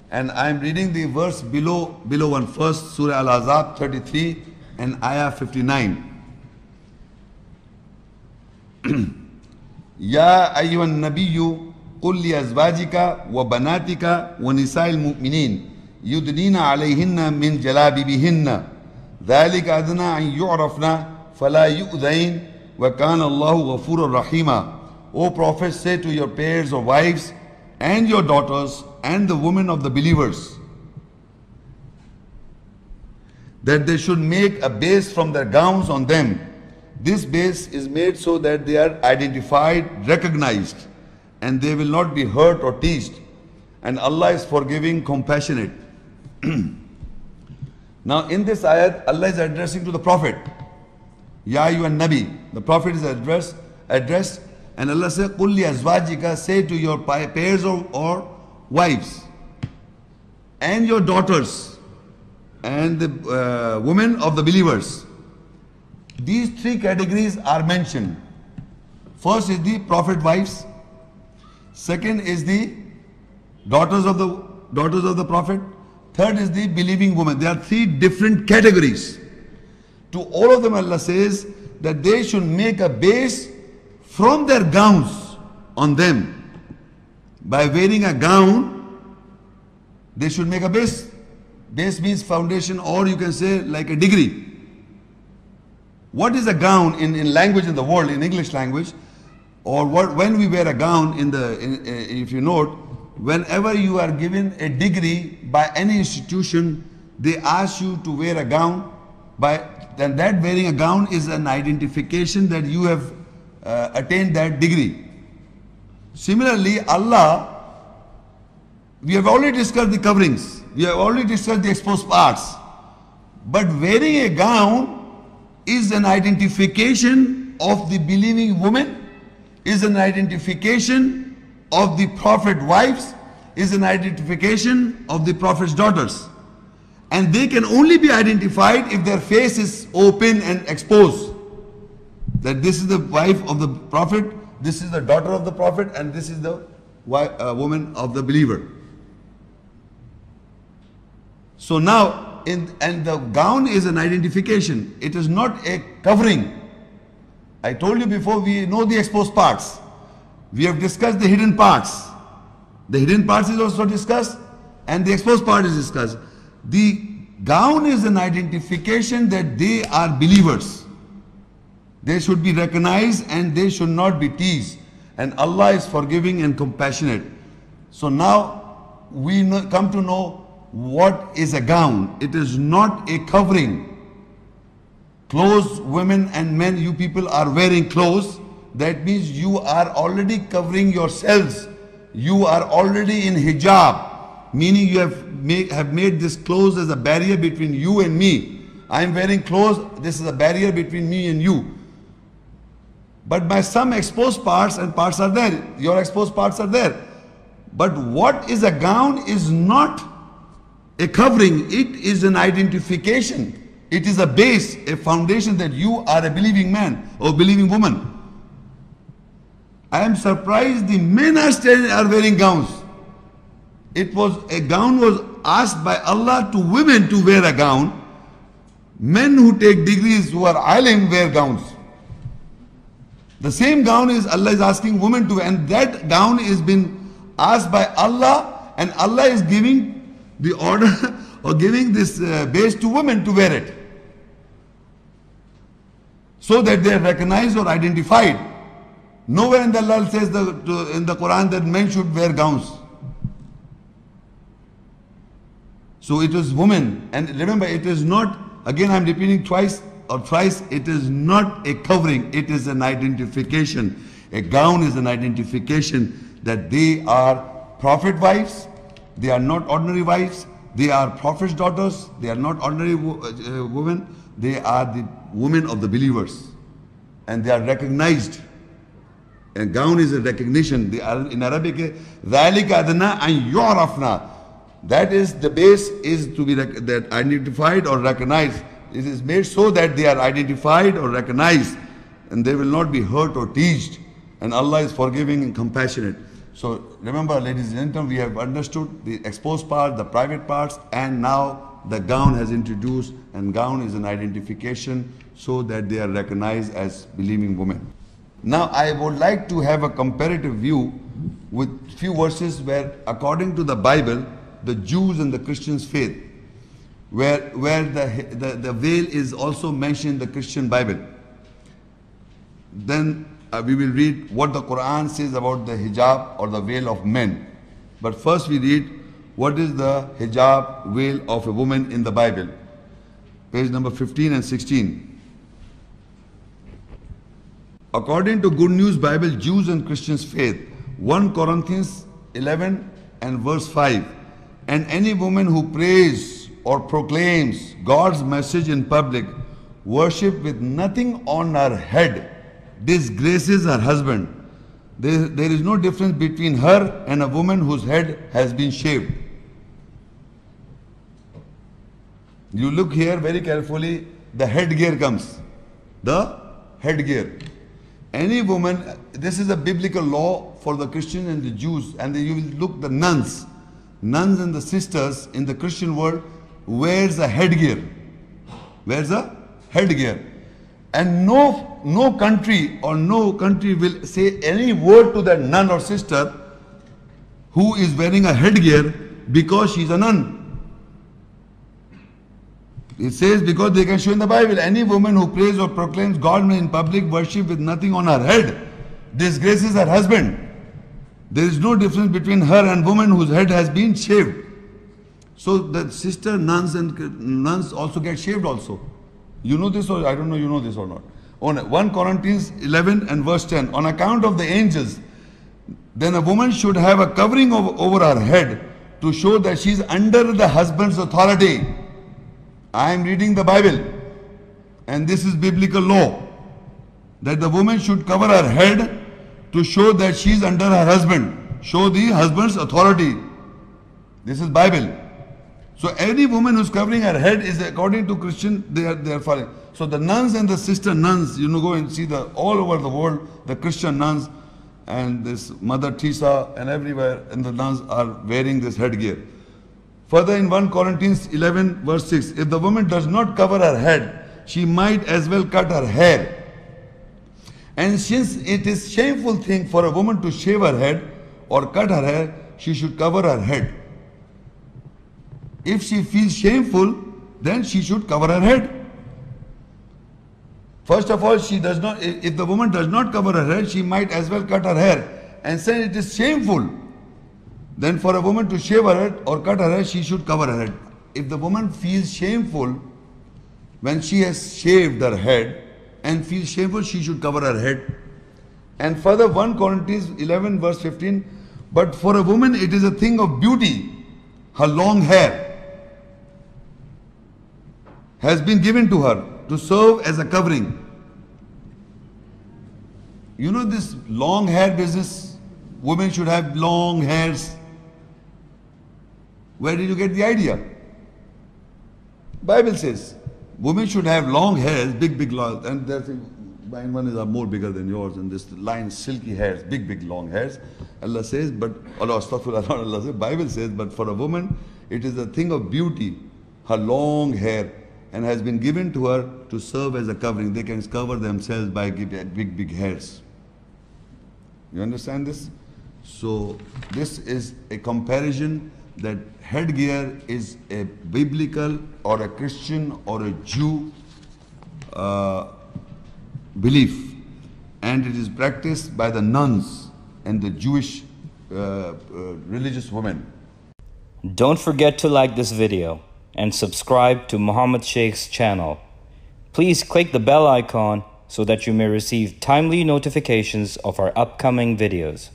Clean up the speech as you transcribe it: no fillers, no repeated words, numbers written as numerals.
And I am reading the verse below one first, Surah Al-Ahzab 33 and Ayah 59. Ya ayyuhan nabiyyu qul li azwajika wa banatika wa nisa'il mu'minin yudnina alayhinna min jalabibihinna dhalika adna an yu'rafna fala yu'dhain wa kana Allahu ghafurur rahima. O Prophet, say to your pairs of wives and your daughters and the women of the believers that they should make a base from their gowns on them. This base is made so that they are identified, recognized, and they will not be hurt or teased. And Allah is forgiving, compassionate. Now in this ayat, Allah is addressing to the Prophet. Ya ayyuhan Nabi. The Prophet is addressed, and Allah says, Qul li azwajika, say to your pairs or wives, and your daughters, and the women of the believers. These three categories are mentioned. First is the Prophet wives. Second is the daughters of the Prophet. Third is the believing women. There are three different categories. To all of them, Allah says that they should make a base from their gowns on them. By wearing a gown, they should make a base. Base means foundation, or you can say like a degree. What is a gown in language in the world, in English language, or when we wear a gown if you note, whenever you are given a degree by any institution, they ask you to wear a gown. Then that wearing a gown is an identification that you have attained that degree. Similarly, Allah, we have already discussed the coverings, we have already discussed the exposed parts, but wearing a gown is an identification of the believing woman, is an identification of the Prophet wives, is an identification of the Prophet's daughters. And they can only be identified if their face is open and exposed. That this is the wife of the Prophet, this is the daughter of the Prophet, and this is the woman of the believer. So now, and the gown is an identification. It is not a covering. I told you before, we know the exposed parts. We have discussed the hidden parts. The hidden parts is also discussed, and the exposed part is discussed. The gown is an identification that they are believers. They should be recognized and they should not be teased. And Allah is forgiving and compassionate. So now we come to know what is a gown. It is not a covering. Clothes, women and men, you people are wearing clothes. That means you are already covering yourselves. You are already in hijab, meaning you have made this clothes as a barrier between you and me. I am wearing clothes, this is a barrier between me and you. But my some exposed parts and parts are there. Your exposed parts are there. But what is a gown is not a covering. It is an identification. It is a base, a foundation that you are a believing man or believing woman. I am surprised the men are wearing gowns. A gown was asked by Allah to women to wear a gown. Men who take degrees, who are alim, wear gowns. The same gown is Allah is asking women to wear, and that gown is been asked by Allah, and Allah is giving the order or giving this base to women to wear it, so that they are recognized or identified. Nowhere in the Allah says in the Quran that men should wear gowns. So it is women, and remember, it is not, again I am repeating twice or thrice, it is not a covering, it is an identification. A gown is an identification that they are Prophet wives, they are not ordinary wives, they are Prophet's daughters, they are not ordinary women, they are the women of the believers, and they are recognized. A gown is a recognition. In Arabic, ذَلِكَ أَدْنَا أَن يُعْرَفْنَا. That is, the base is to be identified or recognized. It is made so that they are identified or recognized, and they will not be hurt or teased. And Allah is forgiving and compassionate. So remember, ladies and gentlemen, we have understood the exposed part, the private parts, and now the gown has introduced, and gown is an identification so that they are recognized as believing women. Now I would like to have a comparative view with few verses where, according to the Bible, the Jews and the Christians' faith, where the veil is also mentioned in the Christian Bible. Then we will read what the Quran says about the hijab or the veil of men. But first we read what is the hijab, veil of a woman in the Bible. Page number 15 and 16. According to Good News Bible, Jews and Christians' faith, 1 Corinthians 11 and verse 5. And any woman who prays or proclaims God's message in public, worship with nothing on her head, disgraces her husband. There is no difference between her and a woman whose head has been shaved. You look here very carefully, the headgear comes. The headgear. Any woman, this is a biblical law for the Christians and the Jews, and you will look the nuns. Nuns and the sisters in the Christian world wears a headgear. Wears a headgear. And no country will say any word to that nun or sister who is wearing a headgear because she's a nun. It says, because they can show in the Bible, any woman who prays or proclaims God in public, worship with nothing on her head, disgraces her husband. There is no difference between her and woman whose head has been shaved. So the sister nuns and nuns also get shaved also. You know this, or I don't know you know this or not. On 1 Corinthians 11 and verse 10, on account of the angels, then a woman should have a covering over her head to show that she is under the husband's authority. I am reading the Bible, and this is biblical law, that the woman should cover her head to show that she is under her husband, show the husband's authority. This is Bible. So any woman who's covering her head is, according to Christian, they are following. So the nuns and the sister nuns, go and see all over the world, the Christian nuns and this Mother Teresa and everywhere, and the nuns are wearing this headgear. Further in 1 Corinthians 11 verse 6, if the woman does not cover her head, she might as well cut her hair. And since it is shameful thing for a woman to shave her head or cut her hair, she should cover her head. If she feels shameful, then she should cover her head. First of all, she does not. If the woman does not cover her head, she might as well cut her hair. And say it is shameful, then for a woman to shave her head or cut her hair, she should cover her head. If the woman feels shameful when she has shaved her head and feels shameful, she should cover her head. And further, 1 Corinthians 11 verse 15, but for a woman it is a thing of beauty, her long hair has been given to her to serve as a covering. You know this long hair business? Women should have long hairs. Where did you get the idea? Bible says women should have long hairs, big long, and mine one is more bigger than yours, and this line silky hairs, big long hairs. Allah says, but Allah says, Bible says, but for a woman it is a thing of beauty, her long hair, and has been given to her to serve as a covering. They can cover themselves by big hairs. You understand this? So this is a comparison that headgear is a biblical or a Christian or a Jew belief, and it is practiced by the nuns and the Jewish religious women. Don't forget to like this video and subscribe to Muhammad Sheikh's channel. Please click the bell icon so that you may receive timely notifications of our upcoming videos.